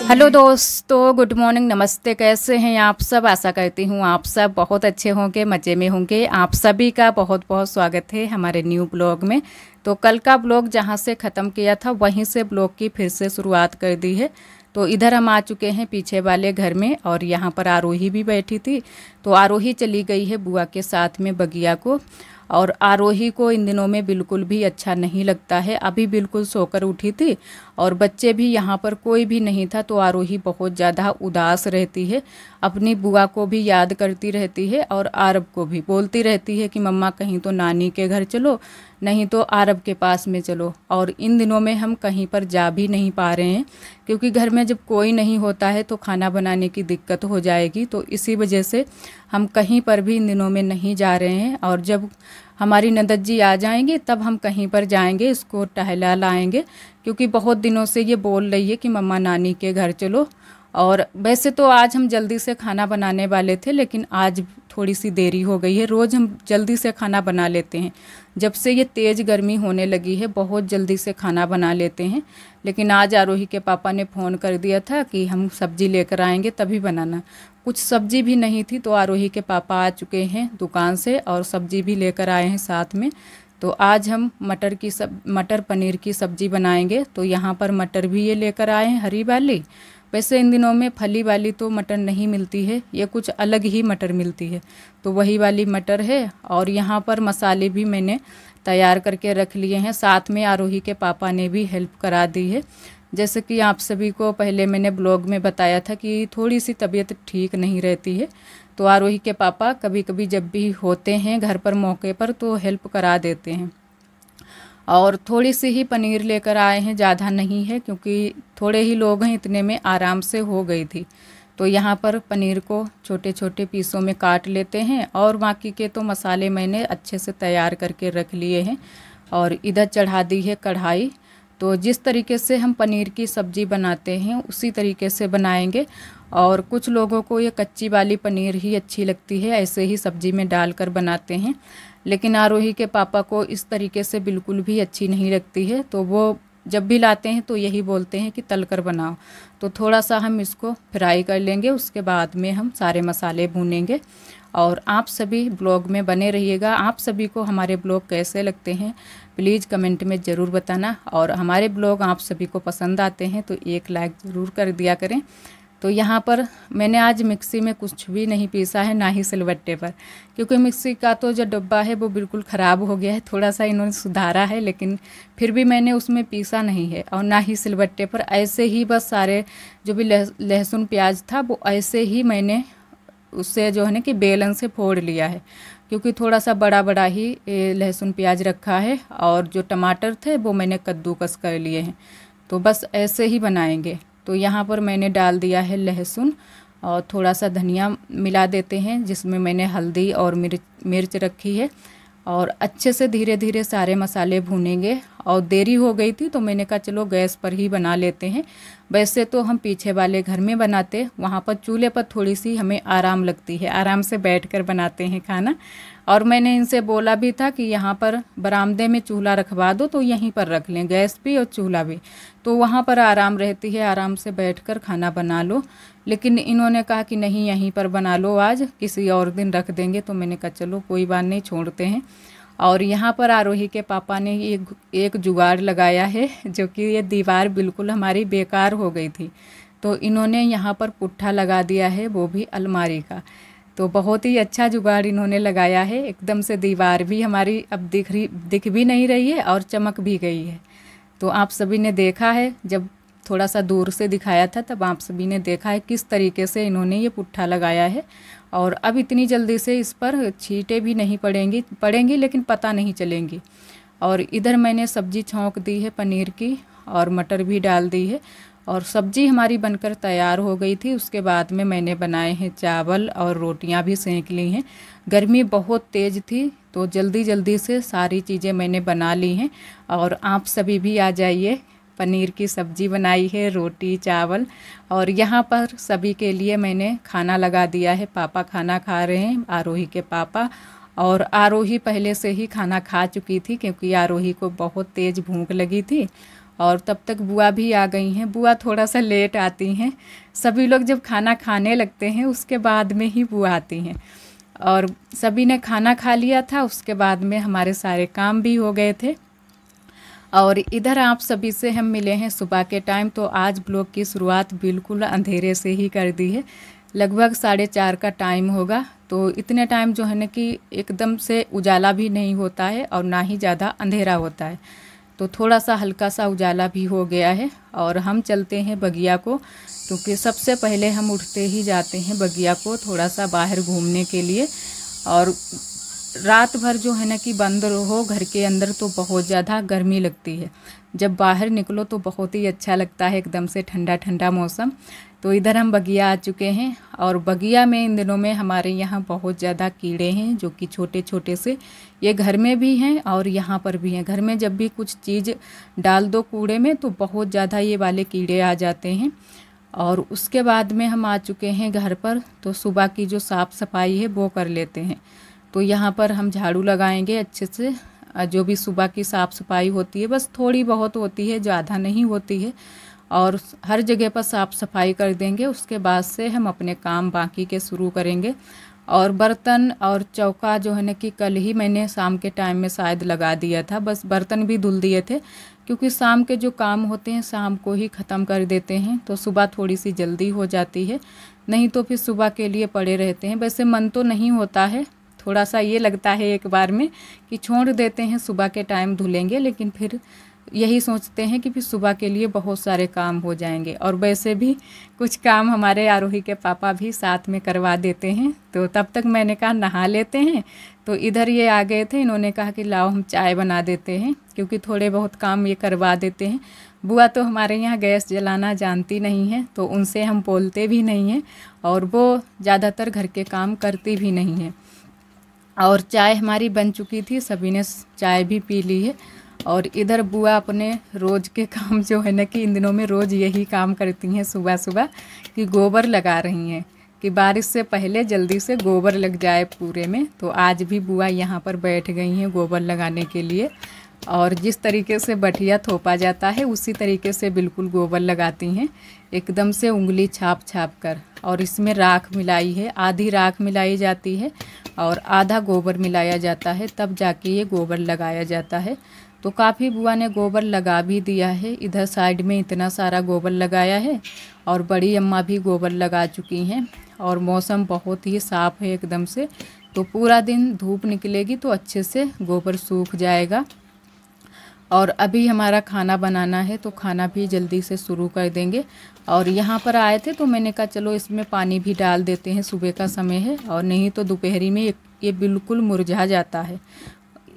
Hello दोस्तों, good morning, नमस्ते। कैसे हैं आप सब? आशा करती हूँ आप सब बहुत अच्छे होंगे, मज़े में होंगे। आप सभी का बहुत बहुत स्वागत है हमारे न्यू ब्लॉग में। तो कल का ब्लॉग जहाँ से ख़त्म किया था वहीं से ब्लॉग की फिर से शुरुआत कर दी है। तो इधर हम आ चुके हैं पीछे वाले घर में, और यहाँ पर आरोही भी बैठी थी। तो आरोही चली गई है बुआ के साथ में बगिया को। और आरोही को इन दिनों में बिल्कुल भी अच्छा नहीं लगता है। अभी बिल्कुल सोकर उठी थी और बच्चे भी यहाँ पर कोई भी नहीं था, तो आरोही बहुत ज़्यादा उदास रहती है। अपनी बुआ को भी याद करती रहती है और आरब को भी बोलती रहती है कि मम्मा कहीं तो नानी के घर चलो, नहीं तो आरब के पास में चलो। और इन दिनों में हम कहीं पर जा भी नहीं पा रहे हैं, क्योंकि घर में जब कोई नहीं होता है तो खाना बनाने की दिक्कत हो जाएगी। तो इसी वजह से हम कहीं पर भी इन दिनों में नहीं जा रहे हैं। और जब हमारी ननद जी आ जाएंगे तब हम कहीं पर जाएंगे, इसको टहला लाएंगे, क्योंकि बहुत दिनों से ये बोल रही है कि मम्मा नानी के घर चलो। और वैसे तो आज हम जल्दी से खाना बनाने वाले थे, लेकिन आज थोड़ी सी देरी हो गई है। रोज़ हम जल्दी से खाना बना लेते हैं, जब से ये तेज़ गर्मी होने लगी है बहुत जल्दी से खाना बना लेते हैं। लेकिन आज आरोही के पापा ने फ़ोन कर दिया था कि हम सब्ज़ी लेकर आएंगे तभी बनाना। कुछ सब्ज़ी भी नहीं थी, तो आरोही के पापा आ चुके हैं दुकान से और सब्ज़ी भी लेकर आए हैं साथ में। तो आज हम मटर पनीर की सब्ज़ी बनाएंगे। तो यहाँ पर मटर भी ये लेकर आए हैं, हरी वाली। वैसे इन दिनों में फली वाली तो मटर नहीं मिलती है, ये कुछ अलग ही मटर मिलती है, तो वही वाली मटर है। और यहाँ पर मसाले भी मैंने तैयार करके रख लिए हैं, साथ में आरोही के पापा ने भी हेल्प करा दी है। जैसे कि आप सभी को पहले मैंने ब्लॉग में बताया था कि थोड़ी सी तबीयत ठीक नहीं रहती है, तो आरोही के पापा कभी कभी जब भी होते हैं घर पर मौके पर तो हेल्प करा देते हैं। और थोड़ी सी ही पनीर लेकर आए हैं, ज़्यादा नहीं है, क्योंकि थोड़े ही लोग हैं, इतने में आराम से हो गई थी। तो यहाँ पर पनीर को छोटे छोटे पीसों में काट लेते हैं, और बाकी के तो मसाले मैंने अच्छे से तैयार करके रख लिए हैं। और इधर चढ़ा दी है कढ़ाई। तो जिस तरीके से हम पनीर की सब्ज़ी बनाते हैं उसी तरीके से बनाएंगे। और कुछ लोगों को ये कच्ची वाली पनीर ही अच्छी लगती है, ऐसे ही सब्ज़ी में डालकर बनाते हैं। लेकिन आरोही के पापा को इस तरीके से बिल्कुल भी अच्छी नहीं लगती है, तो वो जब भी लाते हैं तो यही बोलते हैं कि तल कर बनाओ। तो थोड़ा सा हम इसको फ्राई कर लेंगे, उसके बाद में हम सारे मसाले भूनेंगे। और आप सभी ब्लॉग में बने रहिएगा। आप सभी को हमारे ब्लॉग कैसे लगते हैं प्लीज़ कमेंट में ज़रूर बताना। और हमारे ब्लॉग आप सभी को पसंद आते हैं तो एक लाइक ज़रूर कर दिया करें। तो यहाँ पर मैंने आज मिक्सी में कुछ भी नहीं पीसा है, ना ही सिलबट्टे पर, क्योंकि मिक्सी का तो जो डब्बा है वो बिल्कुल ख़राब हो गया है। थोड़ा सा इन्होंने सुधारा है, लेकिन फिर भी मैंने उसमें पीसा नहीं है, और ना ही सिलबट्टे पर। ऐसे ही बस सारे जो भी लहसुन प्याज था वो ऐसे ही मैंने उससे जो है ना कि बेलन से फोड़ लिया है, क्योंकि थोड़ा सा बड़ा बड़ा ही लहसुन प्याज रखा है। और जो टमाटर थे वो मैंने कद्दूकस कर लिए हैं। तो बस ऐसे ही बनाएंगे। तो यहाँ पर मैंने डाल दिया है लहसुन, और थोड़ा सा धनिया मिला देते हैं, जिसमें मैंने हल्दी और मिर्च रखी है। और अच्छे से धीरे धीरे सारे मसाले भूनेंगे। और देरी हो गई थी तो मैंने कहा चलो गैस पर ही बना लेते हैं। वैसे तो हम पीछे वाले घर में बनाते, वहाँ पर चूल्हे पर थोड़ी सी हमें आराम लगती है, आराम से बैठकर बनाते हैं खाना। और मैंने इनसे बोला भी था कि यहाँ पर बरामदे में चूल्हा रखवा दो, तो यहीं पर रख लें, गैस भी और चूल्हा भी, तो वहाँ पर आराम रहती है, आराम से बैठकर खाना बना लो। लेकिन इन्होंने कहा कि नहीं यहीं पर बना लो, आज किसी और दिन रख देंगे। तो मैंने कहा चलो कोई बात नहीं, छोड़ते हैं। और यहाँ पर आरोही के पापा ने एक जुगाड़ लगाया है, जो कि ये दीवार बिल्कुल हमारी बेकार हो गई थी, तो इन्होंने यहाँ पर पुट्ठा लगा दिया है, वो भी अलमारी का। तो बहुत ही अच्छा जुगाड़ इन्होंने लगाया है, एकदम से दीवार भी हमारी अब दिख भी नहीं रही है और चमक भी गई है। तो आप सभी ने देखा है, जब थोड़ा सा दूर से दिखाया था तब आप सभी ने देखा है किस तरीके से इन्होंने ये पुट्ठा लगाया है। और अब इतनी जल्दी से इस पर छींटे भी नहीं पड़ेंगी, लेकिन पता नहीं चलेंगी। और इधर मैंने सब्जी छौंक दी है पनीर की, और मटर भी डाल दी है, और सब्जी हमारी बनकर तैयार हो गई थी। उसके बाद में मैंने बनाए हैं चावल, और रोटियां भी सेंक ली हैं। गर्मी बहुत तेज़ थी, तो जल्दी जल्दी से सारी चीज़ें मैंने बना ली हैं। और आप सभी भी आ जाइए। पनीर की सब्ज़ी बनाई है, रोटी चावल, और यहाँ पर सभी के लिए मैंने खाना लगा दिया है। पापा खाना खा रहे हैं, आरोही के पापा। और आरोही पहले से ही खाना खा चुकी थी, क्योंकि आरोही को बहुत तेज़ भूख लगी थी। और तब तक बुआ भी आ गई हैं। बुआ थोड़ा सा लेट आती हैं, सभी लोग जब खाना खाने लगते हैं उसके बाद में ही बुआ आती हैं। और सभी ने खाना खा लिया था, उसके बाद में हमारे सारे काम भी हो गए थे। और इधर आप सभी से हम मिले हैं सुबह के टाइम। तो आज ब्लॉग की शुरुआत बिल्कुल अंधेरे से ही कर दी है, लगभग 4:30 का टाइम होगा। तो इतने टाइम जो है ना कि एकदम से उजाला भी नहीं होता है और ना ही ज़्यादा अंधेरा होता है, तो थोड़ा सा हल्का सा उजाला भी हो गया है। और हम चलते हैं बगिया को, क्योंकि सबसे पहले हम उठते ही जाते हैं बगिया को थोड़ा सा बाहर घूमने के लिए। और रात भर जो है ना कि बंद रहो घर के अंदर तो बहुत ज़्यादा गर्मी लगती है, जब बाहर निकलो तो बहुत ही अच्छा लगता है, एकदम से ठंडा ठंडा मौसम। तो इधर हम बगिया आ चुके हैं और बगिया में इन दिनों में हमारे यहाँ बहुत ज़्यादा कीड़े हैं, जो कि छोटे छोटे से, ये घर में भी हैं और यहाँ पर भी हैं। घर में जब भी कुछ चीज़ डाल दो कूड़े में तो बहुत ज़्यादा ये वाले कीड़े आ जाते हैं। और उसके बाद में हम आ चुके हैं घर पर, तो सुबह की जो साफ़ सफाई है वो कर लेते हैं। तो यहाँ पर हम झाड़ू लगाएंगे अच्छे से, जो भी सुबह की साफ़ सफाई होती है बस थोड़ी बहुत होती है, ज़्यादा नहीं होती है, और हर जगह पर साफ़ सफाई कर देंगे। उसके बाद से हम अपने काम बाकी के शुरू करेंगे। और बर्तन और चौका जो है ना कि कल ही मैंने शाम के टाइम में शायद लगा दिया था, बस बर्तन भी धुल दिए थे, क्योंकि शाम के जो काम होते हैं शाम को ही ख़त्म कर देते हैं, तो सुबह थोड़ी सी जल्दी हो जाती है, नहीं तो फिर सुबह के लिए पड़े रहते हैं। वैसे मन तो नहीं होता है, थोड़ा सा ये लगता है एक बार में कि छोड़ देते हैं सुबह के टाइम धुलेंगे, लेकिन फिर यही सोचते हैं कि फिर सुबह के लिए बहुत सारे काम हो जाएंगे। और वैसे भी कुछ काम हमारे आरोही के पापा भी साथ में करवा देते हैं। तो तब तक मैंने कहा नहा लेते हैं, तो इधर ये आ गए थे, इन्होंने कहा कि लाओ हम चाय बना देते हैं, क्योंकि थोड़े बहुत काम ये करवा देते हैं। बुआ तो हमारे यहाँ गैस जलाना जानती नहीं है, तो उनसे हम बोलते भी नहीं हैं, और वो ज़्यादातर घर के काम करती भी नहीं है। और चाय हमारी बन चुकी थी, सभी ने चाय भी पी ली है। और इधर बुआ अपने रोज़ के काम जो है ना कि इन दिनों में रोज़ यही काम करती हैं सुबह सुबह, कि गोबर लगा रही हैं कि बारिश से पहले जल्दी से गोबर लग जाए पूरे में। तो आज भी बुआ यहाँ पर बैठ गई हैं गोबर लगाने के लिए, और जिस तरीके से बठिया थोपा जाता है उसी तरीके से बिल्कुल गोबर लगाती हैं, एकदम से उंगली छाप छाप कर। और इसमें राख मिलाई है, आधी राख मिलाई जाती है और आधा गोबर मिलाया जाता है, तब जाके ये गोबर लगाया जाता है। तो काफ़ी बुआ ने गोबर लगा भी दिया है, इधर साइड में इतना सारा गोबर लगाया है, और बड़ी अम्मा भी गोबर लगा चुकी हैं। और मौसम बहुत ही साफ़ है एकदम से, तो पूरा दिन धूप निकलेगी तो अच्छे से गोबर सूख जाएगा। और अभी हमारा खाना बनाना है, तो खाना भी जल्दी से शुरू कर देंगे। और यहाँ पर आए थे तो मैंने कहा चलो इसमें पानी भी डाल देते हैं, सुबह का समय है, और नहीं तो दोपहरी में ये बिल्कुल मुरझा जाता है।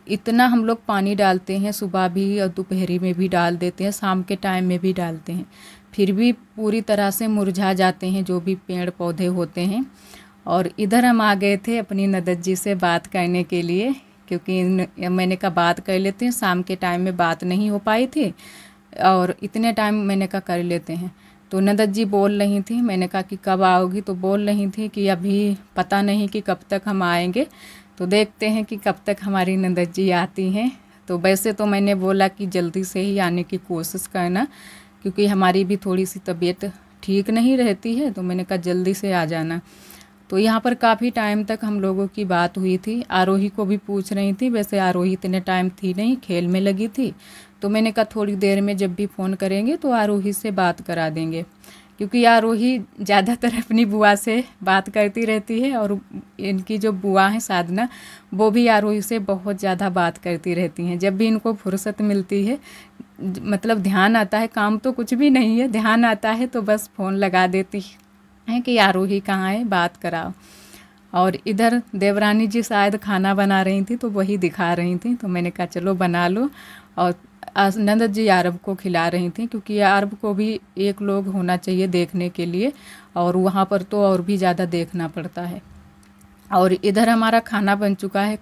इतना हम लोग पानी डालते हैं, सुबह भी और दोपहरी में भी डाल देते हैं, शाम के टाइम में भी डालते हैं, फिर भी पूरी तरह से मुरझा जाते हैं जो भी पेड़ पौधे होते हैं। और इधर हम आ गए थे अपनी ननद जी से बात करने के लिए, क्योंकि मैंने कहा बात कर लेते हैं, शाम के टाइम में बात नहीं हो पाई थी, और इतने टाइम मैंने कहा कर लेते हैं। तो ननद जी बोल रही थी, मैंने कहा कि कब आओगी, तो बोल रही थी कि अभी पता नहीं कि कब तक हम आएंगे, तो देखते हैं कि कब तक हमारी ननद जी आती हैं। तो वैसे तो मैंने बोला कि जल्दी से ही आने की कोशिश करना, क्योंकि हमारी भी थोड़ी सी तबीयत ठीक नहीं रहती है, तो मैंने कहा जल्दी से आ जाना। तो यहाँ पर काफ़ी टाइम तक हम लोगों की बात हुई थी, आरोही को भी पूछ रही थी, वैसे आरोही इतने टाइम थी नहीं, खेल में लगी थी। तो मैंने कहा थोड़ी देर में जब भी फ़ोन करेंगे तो आरोही से बात करा देंगे, क्योंकि आरोही ज़्यादातर अपनी बुआ से बात करती रहती है, और इनकी जो बुआ हैं साधना, वो भी आरोही से बहुत ज़्यादा बात करती रहती हैं। जब भी इनको फुर्सत मिलती है, मतलब ध्यान आता है, काम तो कुछ भी नहीं है, ध्यान आता है तो बस फ़ोन लगा देती हैं कि आरोही कहाँ है, बात कराओ। और इधर देवरानी जी शायद खाना बना रही थी, तो वही दिखा रही थी, तो मैंने कहा चलो बना लो। और ननद जी अरब को खिला रही थी, क्योंकि अरब को भी एक लोग होना चाहिए देखने के लिए, और वहाँ पर तो और भी ज़्यादा देखना पड़ता है। और इधर हमारा खाना बन चुका है,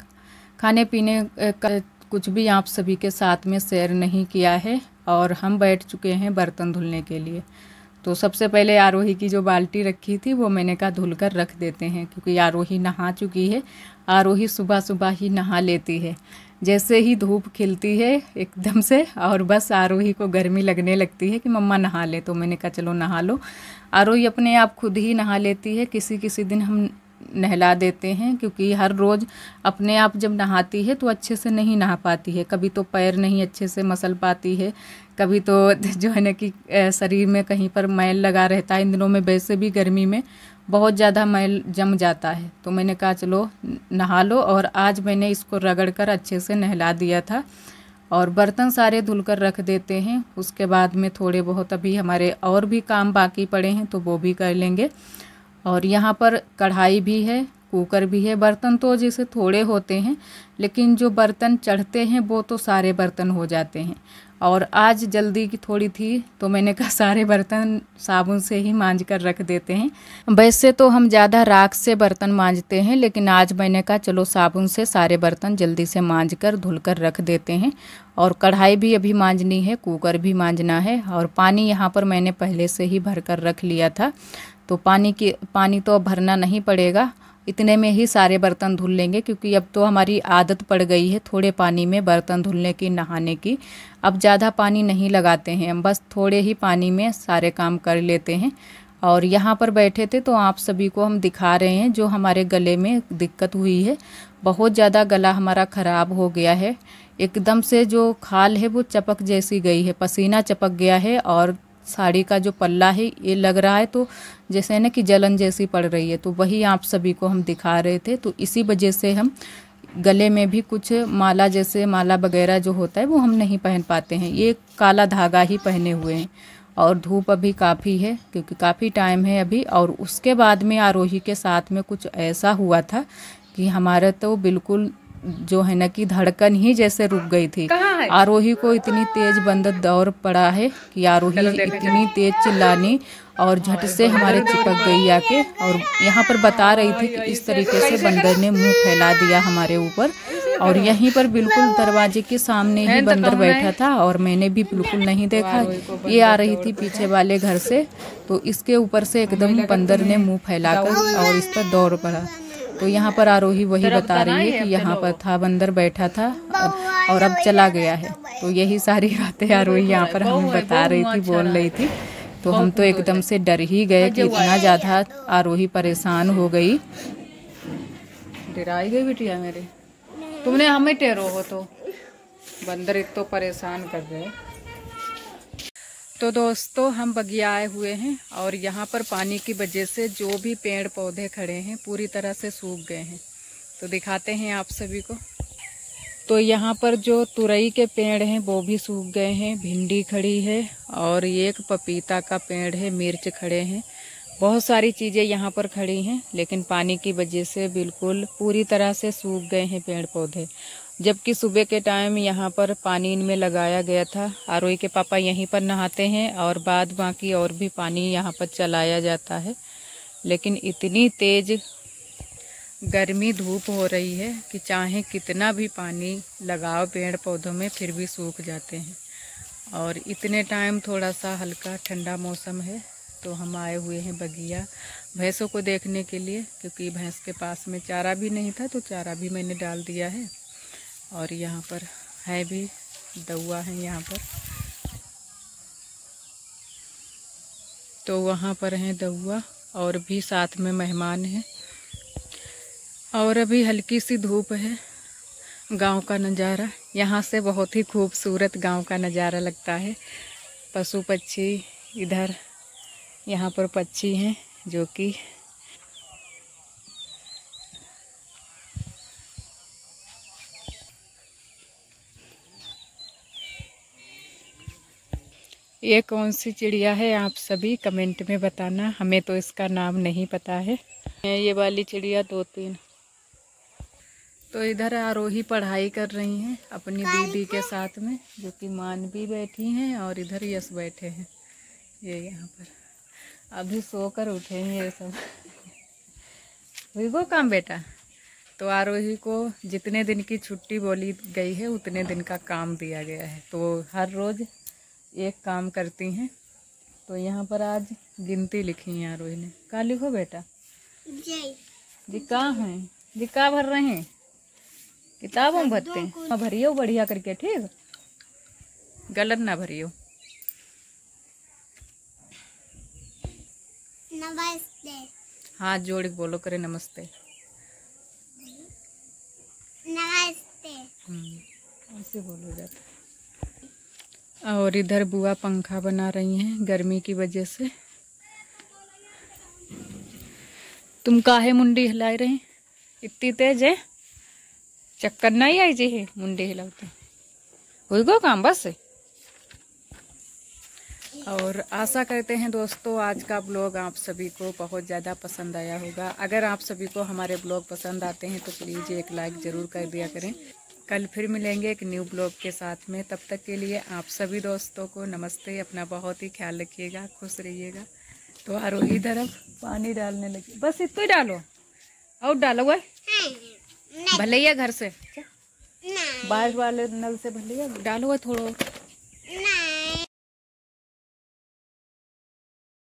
खाने पीने का कुछ भी आप सभी के साथ में शेयर नहीं किया है, और हम बैठ चुके हैं बर्तन धुलने के लिए। तो सबसे पहले आरोही की जो बाल्टी रखी थी वो मैंने कहा धुल कर रख देते हैं, क्योंकि आरोही नहा चुकी है, आरोही सुबह सुबह ही नहा लेती है। जैसे ही धूप खिलती है एकदम से और बस आरोही को गर्मी लगने लगती है कि मम्मा नहा ले। तो मैंने कहा चलो नहा लो। आरोही अपने आप खुद ही नहा लेती है, किसी किसी दिन हम नहला देते हैं, क्योंकि हर रोज़ अपने आप जब नहाती है तो अच्छे से नहीं नहा पाती है। कभी तो पैर नहीं अच्छे से मसल पाती है, कभी तो जो है ना कि शरीर में कहीं पर मैल लगा रहता है। इन दिनों में वैसे भी गर्मी में बहुत ज़्यादा मैल जम जाता है। तो मैंने कहा चलो नहा लो, और आज मैंने इसको रगड़ कर अच्छे से नहला दिया था। और बर्तन सारे धुल कर रख देते हैं, उसके बाद में थोड़े बहुत अभी हमारे और भी काम बाकी पड़े हैं तो वो भी कर लेंगे। और यहाँ पर कढ़ाई भी है, कुकर भी है। बर्तन तो जैसे थोड़े होते हैं, लेकिन जो बर्तन चढ़ते हैं वो तो सारे बर्तन हो जाते हैं। और आज जल्दी की थोड़ी थी तो मैंने कहा सारे बर्तन साबुन से ही मांज कर रख देते हैं। वैसे तो हम ज़्यादा राख से बर्तन मांजते हैं, लेकिन आज मैंने कहा चलो साबुन से सारे बर्तन जल्दी से मांज कर धुल कर रख देते हैं। और कढ़ाई भी अभी मांजनी है, कुकर भी मांजना है। और पानी यहाँ पर मैंने पहले से ही भर कर रख लिया था, तो पानी तो अब भरना नहीं पड़ेगा, इतने में ही सारे बर्तन धुल लेंगे। क्योंकि अब तो हमारी आदत पड़ गई है थोड़े पानी में बर्तन धुलने की, नहाने की। अब ज़्यादा पानी नहीं लगाते हैं हम, बस थोड़े ही पानी में सारे काम कर लेते हैं। और यहाँ पर बैठे थे तो आप सभी को हम दिखा रहे हैं जो हमारे गले में दिक्कत हुई है। बहुत ज़्यादा गला हमारा ख़राब हो गया है, एकदम से जो खाल है वो चपक जैसी गई है, पसीना चपक गया है। और साड़ी का जो पल्ला है ये लग रहा है तो जैसे ना कि जलन जैसी पड़ रही है। तो वही आप सभी को हम दिखा रहे थे। तो इसी वजह से हम गले में भी कुछ माला जैसे माला वगैरह जो होता है वो हम नहीं पहन पाते हैं, ये काला धागा ही पहने हुए हैं। और धूप अभी काफ़ी है क्योंकि काफ़ी टाइम है अभी। और उसके बाद में आरोही के साथ में कुछ ऐसा हुआ था कि हमारा तो बिल्कुल जो है ना कि धड़कन ही जैसे रुक गई थी। आरोही को इतनी तेज बंदर दौड़ पड़ा है कि आरोही इतनी तेज चिल्लानी और झट से हमारे चिपक गई आके। और यहाँ पर बता रही थी कि इस तरीके से बंदर ने मुंह फैला दिया हमारे ऊपर। और यहीं पर बिल्कुल दरवाजे के सामने ही बंदर बैठा था और मैंने भी बिल्कुल नहीं देखा। ये आ रही थी पीछे वाले घर से, तो इसके ऊपर से एकदम बंदर ने मुंह फैलाकर और इस पर दौड़ पड़ा। तो यहाँ पर आरोही वही बता रही है कि यहाँ पर था बंदर बैठा था और अब चला गया है। तो यही सारी बातें आरोही यहाँ पर हमें बता रही थी, बोल रही थी। तो हम तो एकदम से डर ही गए कि इतना ज़्यादा आरोही परेशान हो गई। डराई गई बिटिया मेरे, तुमने हमें टेरो हो तो बंदर इतना परेशान कर रहे। तो दोस्तों हम बगिया आए हुए हैं और यहाँ पर पानी की वजह से जो भी पेड़ पौधे खड़े हैं पूरी तरह से सूख गए हैं। तो दिखाते हैं आप सभी को। तो यहाँ पर जो तुरई के पेड़ हैं वो भी सूख गए हैं, भिंडी खड़ी है और एक पपीता का पेड़ है, मिर्च खड़े हैं, बहुत सारी चीज़ें यहाँ पर खड़ी हैं। लेकिन पानी की वजह से बिल्कुल पूरी तरह से सूख गए हैं पेड़ पौधे। जबकि सुबह के टाइम यहाँ पर पानी इनमें लगाया गया था। आरोही के पापा यहीं पर नहाते हैं और बाद बाकी और भी पानी यहाँ पर चलाया जाता है। लेकिन इतनी तेज़ गर्मी धूप हो रही है कि चाहे कितना भी पानी लगाओ पेड़ पौधों में फिर भी सूख जाते हैं। और इतने टाइम थोड़ा सा हल्का ठंडा मौसम है तो हम आए हुए हैं बगिया भैंसों को देखने के लिए, क्योंकि भैंस के पास में चारा भी नहीं था तो चारा भी मैंने डाल दिया है। और यहाँ पर है भी दौआ है यहाँ पर, तो वहाँ पर हैं दौआ और भी साथ में मेहमान हैं। और अभी हल्की सी धूप है। गांव का नज़ारा यहाँ से बहुत ही खूबसूरत गांव का नज़ारा लगता है। पशु पक्षी इधर यहाँ पर पक्षी हैं जो कि ये कौन सी चिड़िया है आप सभी कमेंट में बताना, हमें तो इसका नाम नहीं पता है। ये वाली चिड़िया 2-3। तो इधर आरोही पढ़ाई कर रही हैं अपनी दीदी के साथ में, जो कि मान भी बैठी हैं और इधर यश बैठे हैं। ये यहाँ पर अभी सोकर उठे हैं ये सब। वो काम बेटा। तो आरोही को जितने दिन की छुट्टी बोली गई है उतने दिन का काम दिया गया है, तो हर रोज़ एक काम करती हैं। तो यहाँ पर आज गिनती लिखी है आरोही ने। कहाँ लिखो बेटा? जी कहाँ हैं? जी कहाँ भर रहे हैं? किताबों में भरते हैं। भरियो बढ़िया करके, ठीक, गलत ना भरियो। नमस्ते। हाथ जोड़ के बोलो, करे नमस्ते। नमस्ते। ऐसे बोलो जाता। और इधर बुआ पंखा बना रही हैं गर्मी की वजह से। तुम काहे मुंडी हिलाए रहे, इतनी तेज है? चक्कर नहीं आई जी है मुंडी हिलाते हुई गो काम बस। और आशा करते हैं दोस्तों आज का ब्लॉग आप सभी को बहुत ज़्यादा पसंद आया होगा। अगर आप सभी को हमारे ब्लॉग पसंद आते हैं तो प्लीज़ एक लाइक ज़रूर कर दिया करें। कल फिर मिलेंगे एक न्यू ब्लॉग के साथ में। तब तक के लिए आप सभी दोस्तों को नमस्ते। अपना बहुत ही ख्याल रखिएगा, खुश रहिएगा। तो आरोही तरफ पानी डालने लगी, बस इतना ही डालो और डालो हुआ भले ही घर से बाहर वाले नल से भले डालो हुआ थोड़ा।